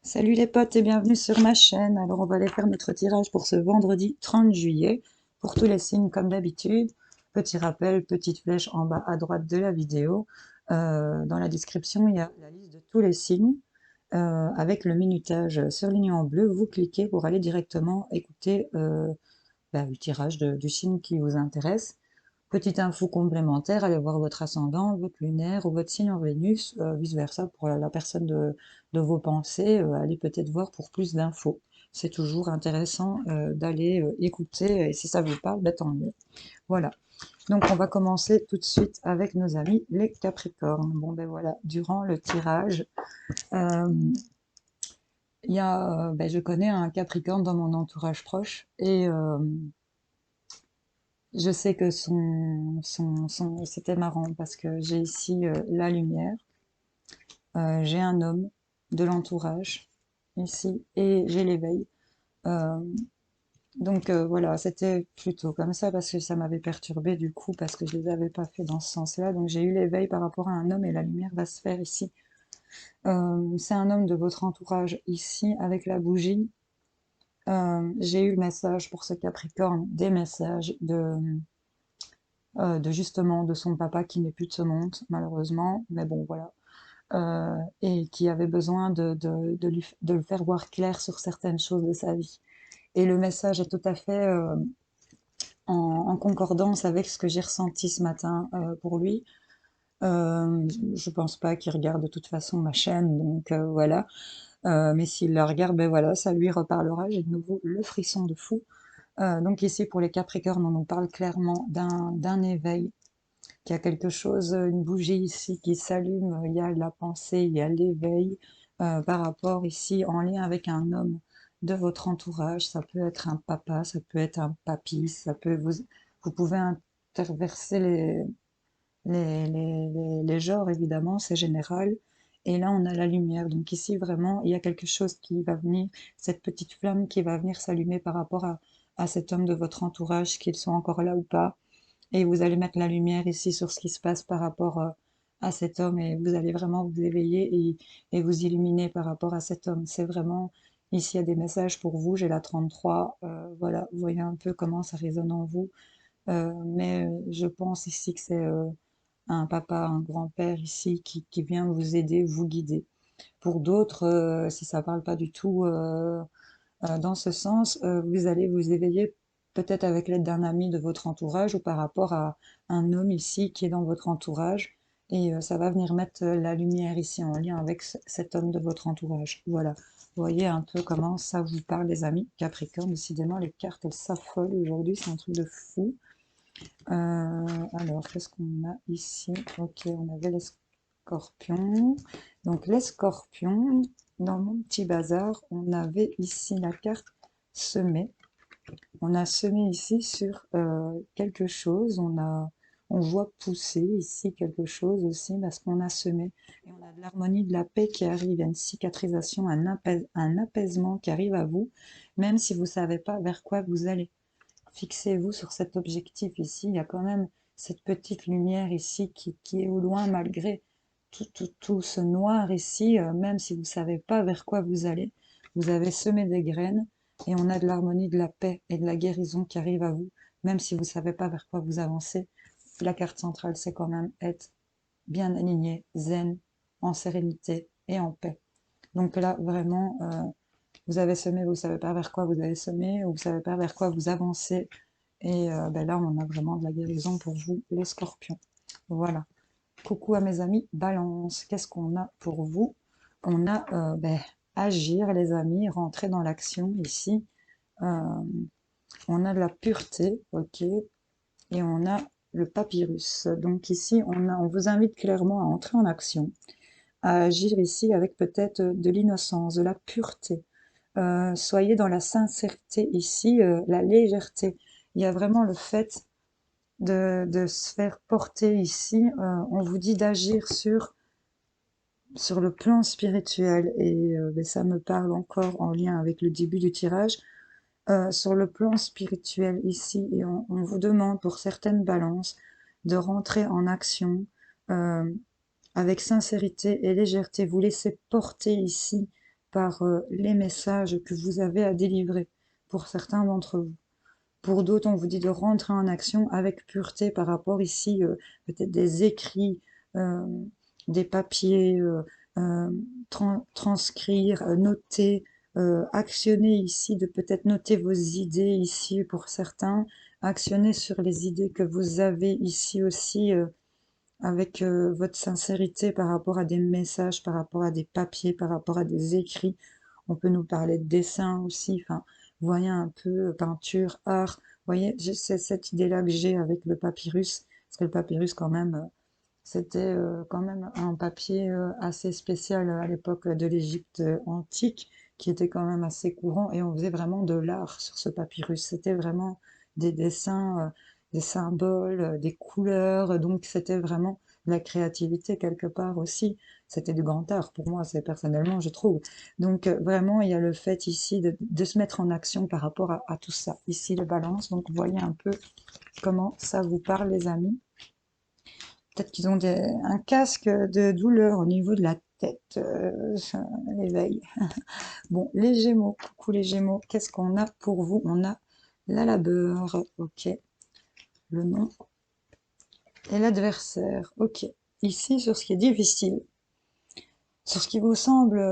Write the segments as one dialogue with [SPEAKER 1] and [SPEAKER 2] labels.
[SPEAKER 1] Salut les potes et bienvenue sur ma chaîne. Alors on va aller faire notre tirage pour ce vendredi 30 juillet. Pour tous les signes comme d'habitude. Petit rappel, petite flèche en bas à droite de la vidéo. Dans la description, il y a la liste de tous les signes avec le minutage surligné en bleu. Vous cliquez pour aller directement écouter le tirage du signe qui vous intéresse. Petite info complémentaire, allez voir votre ascendant, votre lunaire ou votre signe en Vénus, vice-versa pour la personne de vos pensées, allez peut-être voir pour plus d'infos. C'est toujours intéressant d'aller écouter et si ça vous parle, ben, tant mieux. Voilà. Donc on va commencer tout de suite avec nos amis les Capricornes. Bon ben voilà, durant le tirage, euh, je connais un Capricorne dans mon entourage proche et je sais que c'était marrant parce que j'ai ici la lumière, j'ai un homme de l'entourage ici et j'ai l'éveil. Euh, voilà, c'était plutôt comme ça parce que ça m'avait perturbé du coup parce que je les avais pas fait dans ce sens-là. Donc j'ai eu l'éveil par rapport à un homme et la lumière va se faire ici. C'est un homme de votre entourage ici avec la bougie. J'ai eu le message pour ce Capricorne, des messages de justement de son papa qui n'est plus de ce monde, malheureusement, mais bon, voilà, et qui avait besoin de le faire voir clair sur certaines choses de sa vie. Et le message est tout à fait en concordance avec ce que j'ai ressenti ce matin pour lui. Je pense pas qu'il regarde de toute façon ma chaîne, donc voilà. Mais s'il la regarde, ben voilà, ça lui reparlera. J'ai de nouveau le frisson de fou. Donc ici, pour les Capricornes, on nous parle clairement d'un éveil, qu'il y a quelque chose, une bougie ici qui s'allume, il y a la pensée, il y a l'éveil par rapport ici en lien avec un homme de votre entourage. Ça peut être un papa, ça peut être un papy, vous pouvez interverser les genres évidemment, c'est général. Et là, on a la lumière. Donc ici, vraiment, il y a quelque chose qui va venir, cette petite flamme qui va venir s'allumer par rapport à cet homme de votre entourage, qu'il soit encore là ou pas, et vous allez mettre la lumière ici sur ce qui se passe par rapport à cet homme et vous allez vraiment vous éveiller et vous illuminer par rapport à cet homme. C'est vraiment, ici il y a des messages pour vous, j'ai la 33, voilà, vous voyez un peu comment ça résonne en vous. Mais je pense ici que c'est un papa, un grand-père ici qui vient vous aider, vous guider. Pour d'autres, si ça parle pas du tout dans ce sens, vous allez vous éveiller peut-être avec l'aide d'un ami de votre entourage ou par rapport à un homme ici qui est dans votre entourage. Et ça va venir mettre la lumière ici en lien avec cet homme de votre entourage. Voilà. Vous voyez un peu comment ça vous parle, les amis Capricorne. Décidément, les cartes, elles s'affolent aujourd'hui. C'est un truc de fou. Alors, qu'est-ce qu'on a ici? Ok, on avait les scorpions. Donc, les scorpions, dans mon petit bazar, on avait ici la carte semer. On a semé ici sur quelque chose. On voit pousser ici quelque chose aussi parce qu'on a semé. Et on a de l'harmonie, de la paix qui arrive, il y a une cicatrisation, un apaisement qui arrive à vous, même si vous ne savez pas vers quoi vous allez. Fixez-vous sur cet objectif ici. Il y a quand même cette petite lumière ici qui est au loin malgré tout ce noir ici. Même si vous ne savez pas vers quoi vous allez, vous avez semé des graines et on a de l'harmonie, de la paix et de la guérison qui arrive à vous. Même si vous ne savez pas vers quoi vous avancez, la carte centrale, c'est quand même être bien aligné, zen, en sérénité et en paix. Donc là, vraiment, vous avez semé, vous ne savez pas vers quoi vous avez semé, ou vous ne savez pas vers quoi vous avancez. Et ben là, on a vraiment de la guérison pour vous, les scorpions. Voilà. Coucou à mes amis Balance. Qu'est-ce qu'on a pour vous? On a agir, les amis, rentrer dans l'action ici. Euh, on a de la pureté, ok, et on a le papyrus. Donc ici, on vous invite clairement à entrer en action, à agir ici avec peut-être de l'innocence, de la pureté. Soyez dans la sincérité ici, la légèreté. Il y a vraiment le fait de se faire porter ici. On vous dit d'agir sur le plan spirituel et ben, ça me parle encore en lien avec le début du tirage. Sur le plan spirituel ici, et on vous demande pour certaines balances de rentrer en action euh, avec sincérité et légèreté. Vous laissez porter ici par les messages que vous avez à délivrer pour certains d'entre vous. Pour d'autres, on vous dit de rentrer en action avec pureté par rapport ici, peut-être des écrits, euh, des papiers, transcrire, noter, actionner ici, de peut-être noter vos idées ici pour certains, actionner sur les idées que vous avez ici aussi, avec votre sincérité par rapport à des messages, par rapport à des papiers, par rapport à des écrits. On peut nous parler de dessin aussi, enfin, vous voyez un peu peinture, art. Vous voyez, c'est cette idée-là que j'ai avec le papyrus, parce que le papyrus quand même, c'était quand même un papier assez spécial à l'époque de l'Égypte antique, qui était quand même assez courant, et on faisait vraiment de l'art sur ce papyrus. C'était vraiment des dessins, des symboles, des couleurs, donc c'était vraiment de la créativité quelque part aussi. C'était du grand art pour moi, c'est personnellement, je trouve. Donc vraiment, il y a le fait ici de se mettre en action par rapport à tout ça. Ici, le balance, donc vous voyez un peu comment ça vous parle, les amis. Peut-être qu'ils ont un casque de douleur au niveau de la tête, ça l'éveil. Bon, les Gémeaux, coucou les Gémeaux, qu'est-ce qu'on a pour vous? On a la labeur, ok, le nom, et l'adversaire, ok. Ici, sur ce qui est difficile, sur ce qui vous semble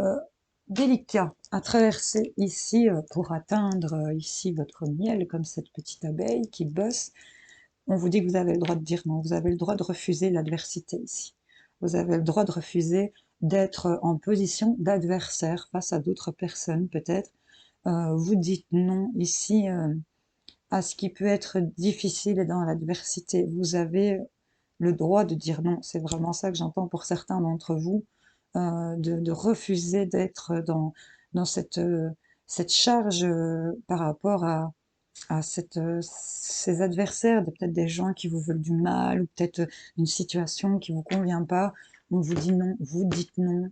[SPEAKER 1] délicat à traverser ici pour atteindre ici votre miel, comme cette petite abeille qui bosse, on vous dit que vous avez le droit de dire non, vous avez le droit de refuser l'adversité ici. Vous avez le droit de refuser d'être en position d'adversaire face à d'autres personnes peut-être. Vous dites non ici à ce qui peut être difficile dans l'adversité. Vous avez le droit de dire non. C'est vraiment ça que j'entends pour certains d'entre vous, de refuser d'être dans cette charge par rapport à ces adversaires, peut-être des gens qui vous veulent du mal, ou peut-être une situation qui vous convient pas. On vous dit non, vous dites non,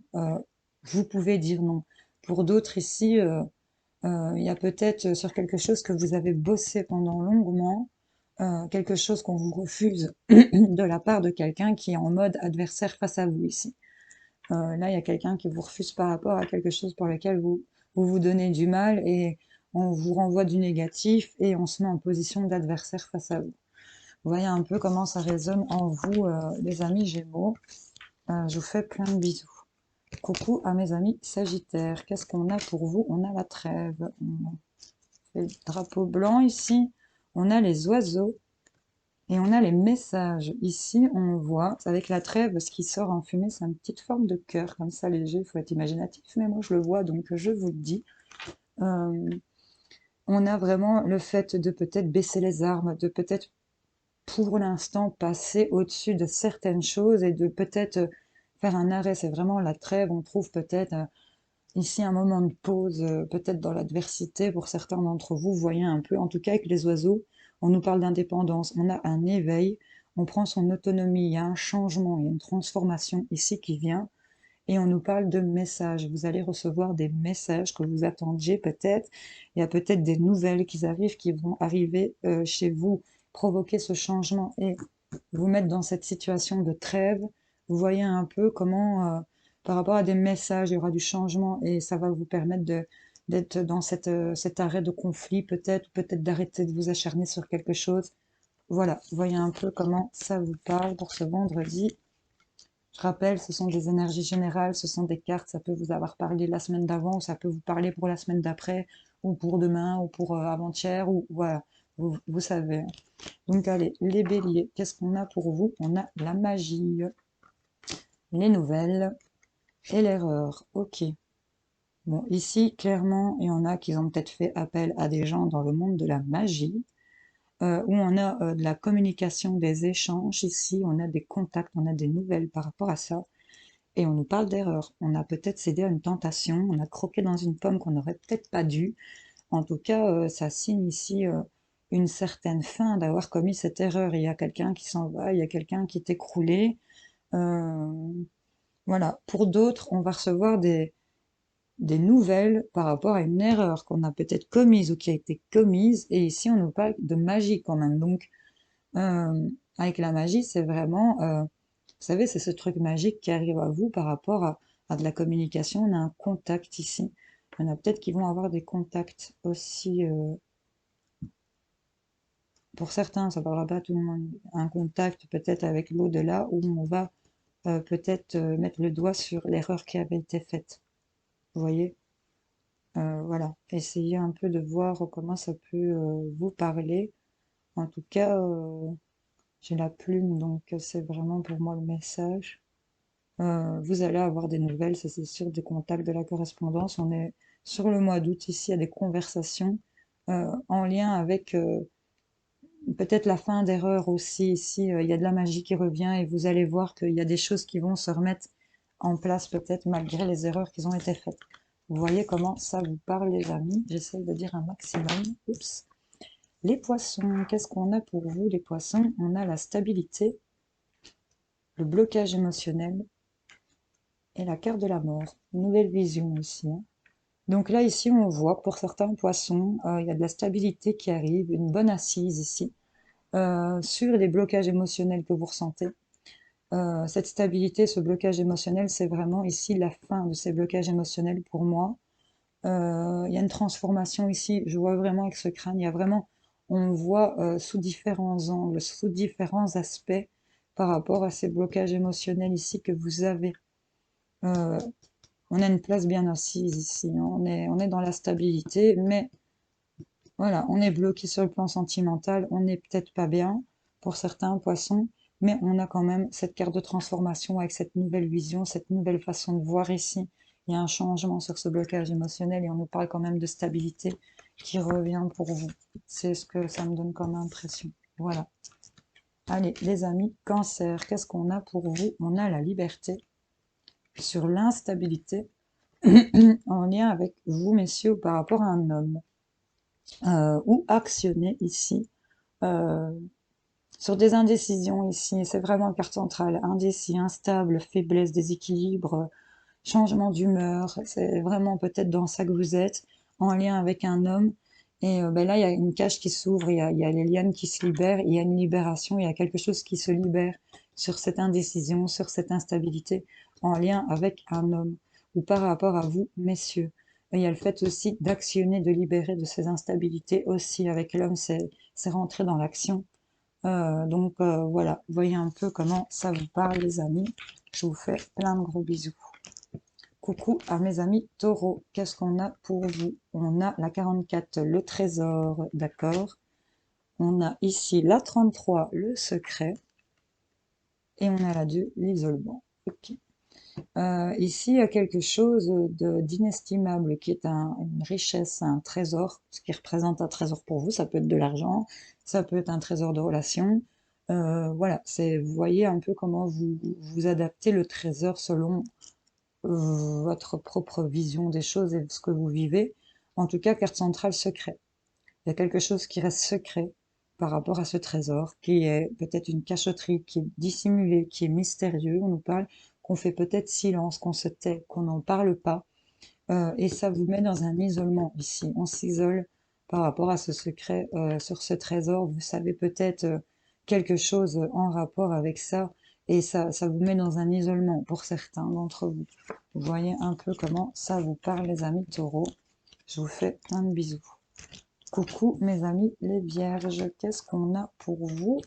[SPEAKER 1] vous pouvez dire non. Pour d'autres ici, il y a peut-être sur quelque chose que vous avez bossé pendant longuement, quelque chose qu'on vous refuse de la part de quelqu'un qui est en mode adversaire face à vous ici. Là, il y a quelqu'un qui vous refuse par rapport à quelque chose pour lequel vous donnez du mal et on vous renvoie du négatif et on se met en position d'adversaire face à vous. Vous voyez un peu comment ça résonne en vous, les amis Gémeaux. Je vous fais plein de bisous. Coucou à mes amis Sagittaires. Qu'est-ce qu'on a pour vous? On a la trêve. On fait le drapeau blanc ici. On a les oiseaux. Et on a les messages. Ici, on voit, avec la trêve, ce qui sort en fumée, c'est une petite forme de cœur, comme ça, léger. Il faut être imaginatif, mais moi, je le vois, donc je vous le dis. Euh, on a vraiment le fait de peut-être baisser les armes, de peut-être, pour l'instant, passer au-dessus de certaines choses et de peut-être faire un arrêt. C'est vraiment la trêve. On trouve peut-être ici un moment de pause, peut-être dans l'adversité pour certains d'entre vous. Vous voyez un peu, en tout cas avec les oiseaux, on nous parle d'indépendance, on a un éveil, on prend son autonomie, il y a un changement, il y a une transformation ici qui vient, et on nous parle de messages. Vous allez recevoir des messages que vous attendiez peut-être, il y a peut-être des nouvelles qui arrivent, qui vont arriver chez vous, provoquer ce changement et vous mettre dans cette situation de trêve. Vous voyez un peu comment, par rapport à des messages, il y aura du changement et ça va vous permettre d'être dans cet arrêt de conflit peut-être, peut-être d'arrêter de vous acharner sur quelque chose. Voilà, vous voyez un peu comment ça vous parle pour ce vendredi. Je rappelle, ce sont des énergies générales, ce sont des cartes, ça peut vous avoir parlé la semaine d'avant, ou ça peut vous parler pour la semaine d'après, ou pour demain, ou pour avant-hier, ou voilà, vous savez. Donc allez, les béliers, qu'est-ce qu'on a pour vous? On a la magie, les nouvelles et l'erreur. Ok. Bon, ici, clairement, il y en a qui ont peut-être fait appel à des gens dans le monde de la magie, où on a de la communication, des échanges. Ici, on a des contacts, on a des nouvelles par rapport à ça. Et on nous parle d'erreur. On a peut-être cédé à une tentation, on a croqué dans une pomme qu'on n'aurait peut-être pas dû. En tout cas, ça signe ici une certaine fin d'avoir commis cette erreur. Il y a quelqu'un qui s'en va, il y a quelqu'un qui est écroulé. Euh, voilà. Pour d'autres, on va recevoir des nouvelles par rapport à une erreur qu'on a peut-être commise ou qui a été commise. Et ici, on nous parle de magie quand même. Donc, avec la magie, c'est vraiment, vous savez, c'est ce truc magique qui arrive à vous par rapport à de la communication. On a un contact ici. Il y en a peut-être qui vont avoir des contacts aussi. Pour certains, ça parlera pas à tout le monde. Un contact peut-être avec l'au-delà où on va peut-être mettre le doigt sur l'erreur qui avait été faite. Vous voyez? Voilà. Essayez un peu de voir comment ça peut vous parler. En tout cas, j'ai la plume, donc c'est vraiment pour moi le message. Vous allez avoir des nouvelles, ça c'est sûr, des contacts, de la correspondance. On est sur le mois d'août ici, il y a des conversations en lien avec peut-être la fin d'erreur aussi. Ici, il y a de la magie qui revient et vous allez voir qu'il y a des choses qui vont se remettre en place peut-être malgré les erreurs qui ont été faites. Vous voyez comment ça vous parle, les amis? J'essaie de dire un maximum. Oups. Les poissons, qu'est-ce qu'on a pour vous, les poissons? On a la stabilité, le blocage émotionnel et la carte de la mort. Nouvelle vision ici, hein. Donc là, ici, on voit que pour certains poissons, il y a de la stabilité qui arrive, une bonne assise ici, sur les blocages émotionnels que vous ressentez. Cette stabilité, ce blocage émotionnel, c'est vraiment ici la fin de ces blocages émotionnels pour moi. Il y a une transformation ici, je vois vraiment avec ce crâne, il y a vraiment, on voit sous différents angles, sous différents aspects par rapport à ces blocages émotionnels ici que vous avez. Euh, on a une place bien assise ici, hein. On est dans la stabilité, mais voilà, on est bloqué sur le plan sentimental, on n'est peut-être pas bien pour certains poissons, mais on a quand même cette carte de transformation avec cette nouvelle vision, cette nouvelle façon de voir ici. Il y a un changement sur ce blocage émotionnel et on nous parle quand même de stabilité qui revient pour vous. C'est ce que ça me donne comme impression. Voilà. Allez, les amis, Cancer, qu'est-ce qu'on a pour vous? On a la liberté sur l'instabilité en lien avec vous, messieurs, par rapport à un homme. Ou actionner ici euh, sur des indécisions ici. C'est vraiment une carte centrale. Indécis, instable, faiblesse, déséquilibre, changement d'humeur. C'est vraiment peut-être dans ça que vous êtes, en lien avec un homme. Et ben là, il y a une cage qui s'ouvre, il y a les lianes qui se libèrent, il y a une libération, il y a quelque chose qui se libère sur cette indécision, sur cette instabilité, en lien avec un homme, ou par rapport à vous, messieurs. Et il y a le fait aussi d'actionner, de libérer de ces instabilités aussi avec l'homme, c'est rentrer dans l'action. Donc voilà, voyez un peu comment ça vous parle, les amis. Je vous fais plein de gros bisous. Coucou à mes amis taureaux, qu'est-ce qu'on a pour vous? On a la 44, le trésor, d'accord. On a ici la 33, le secret. Et on a la 2, l'isolement. Ok. Ici, il y a quelque chose d'inestimable qui est une richesse, un trésor, ce qui représente un trésor pour vous. Ça peut être de l'argent, ça peut être un trésor de relation. Voilà, vous voyez un peu comment vous adaptez le trésor selon votre propre vision des choses et de ce que vous vivez. En tout cas, carte centrale secret. Il y a quelque chose qui reste secret par rapport à ce trésor, qui est peut-être une cachotterie, qui est dissimulée, qui est mystérieux. On nous parle qu'on fait peut-être silence, qu'on se tait, qu'on n'en parle pas. Et ça vous met dans un isolement ici. On s'isole par rapport à ce secret, sur ce trésor. Vous savez peut-être quelque chose en rapport avec ça. Et ça vous met dans un isolement pour certains d'entre vous. Vous voyez un peu comment ça vous parle, les amis taureaux. Je vous fais plein de bisous. Coucou mes amis les vierges, qu'est-ce qu'on a pour vous?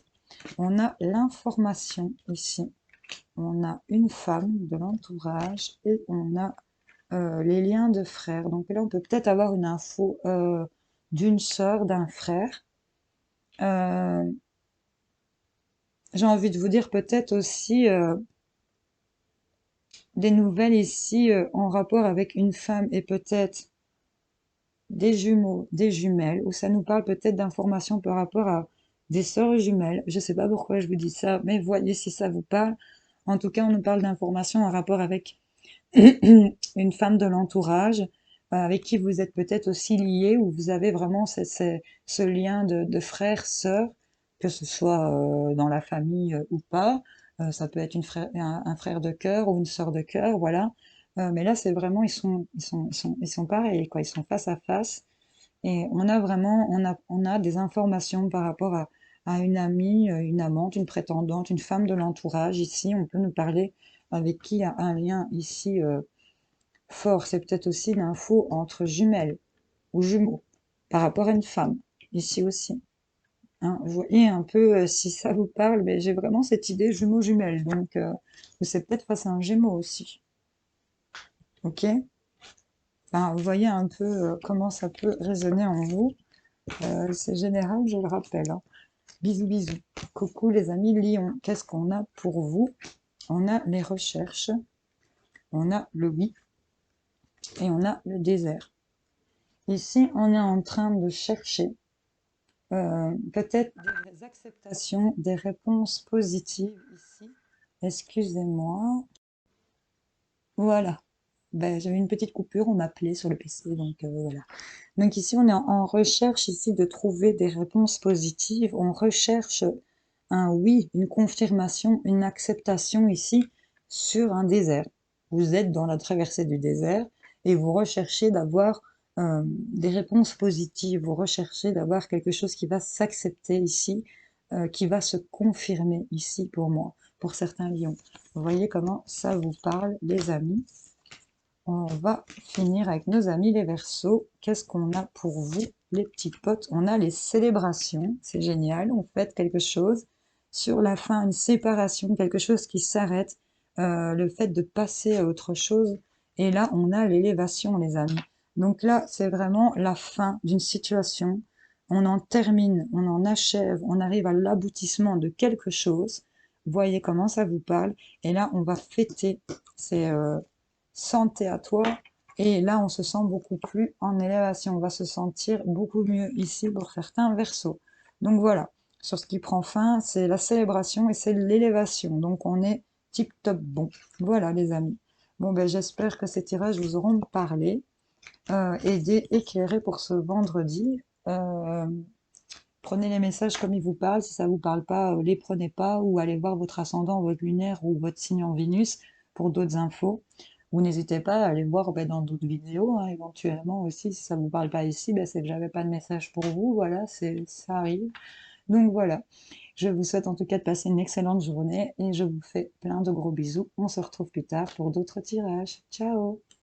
[SPEAKER 1] On a l'information ici. On a une femme de l'entourage et on a les liens de frères. Donc là, on peut peut-être avoir une info d'une sœur, d'un frère. Euh, j'ai envie de vous dire peut-être aussi des nouvelles ici en rapport avec une femme et peut-être des jumeaux, des jumelles, où ça nous parle peut-être d'informations par rapport à des sœurs jumelles. Je sais pas pourquoi je vous dis ça, mais voyez si ça vous parle. En tout cas, on nous parle d'informations en rapport avec une femme de l'entourage, avec qui vous êtes peut-être aussi lié, où vous avez vraiment ce lien de frère, sœur, que ce soit dans la famille ou pas. Ça peut être un frère de cœur ou une sœur de cœur, voilà. Mais là, c'est vraiment, ils sont pareils, quoi. Ils sont face à face. Et on a vraiment, on a des informations par rapport à une amie, une amante, une prétendante, une femme de l'entourage. Ici, on peut nous parler avec qui il y a un lien ici fort. C'est peut-être aussi l'info entre jumelles ou jumeaux par rapport à une femme, ici aussi. Hein. Vous voyez un peu si ça vous parle, mais j'ai vraiment cette idée jumeaux-jumelles. Donc, c'est peut-être face à un gémeau aussi. Ok? Enfin, vous voyez un peu comment ça peut résonner en vous. C'est général, je le rappelle. Hein. Bisous, bisous. Coucou les amis Lion. Qu'est-ce qu'on a pour vous? On a les recherches, on a le oui et on a le désert. Ici, on est en train de chercher peut-être des vraies acceptations, des réponses positives ici. Excusez-moi. Voilà. Ben, j'avais une petite coupure, on m'appelait sur le PC, donc voilà. Donc ici, on est en recherche ici de trouver des réponses positives. On recherche un oui, une confirmation, une acceptation ici sur un désert. Vous êtes dans la traversée du désert et vous recherchez d'avoir des réponses positives. Vous recherchez d'avoir quelque chose qui va s'accepter ici, qui va se confirmer ici pour moi, pour certains lions. Vous voyez comment ça vous parle, les amis? On va finir avec nos amis les Verseaux. Qu'est-ce qu'on a pour vous, les petits potes? On a les célébrations, c'est génial, on fête quelque chose. Sur la fin, une séparation, quelque chose qui s'arrête, le fait de passer à autre chose. Et là, on a l'élévation, les amis. Donc là, c'est vraiment la fin d'une situation. On en termine, on en achève, on arrive à l'aboutissement de quelque chose. Voyez comment ça vous parle. Et là, on va fêter. C'est santé à toi. Et là, on se sent beaucoup plus en élévation. On va se sentir beaucoup mieux ici pour certains versos. Donc voilà, sur ce qui prend fin, c'est la célébration et c'est l'élévation. Donc on est tip top bon. Voilà les amis. Bon ben j'espère que ces tirages vous auront parlé, aidé, éclairé pour ce vendredi. Prenez les messages comme ils vous parlent. Si ça vous parle pas, les prenez pas ou allez voir votre ascendant, votre lunaire ou votre signe en Vénus pour d'autres infos. Ou n'hésitez pas à aller voir dans d'autres vidéos, hein, éventuellement aussi. Si ça vous parle pas ici, c'est que j'avais pas de message pour vous. Voilà, ça arrive. Donc voilà. Je vous souhaite en tout cas de passer une excellente journée et je vous fais plein de gros bisous. On se retrouve plus tard pour d'autres tirages. Ciao!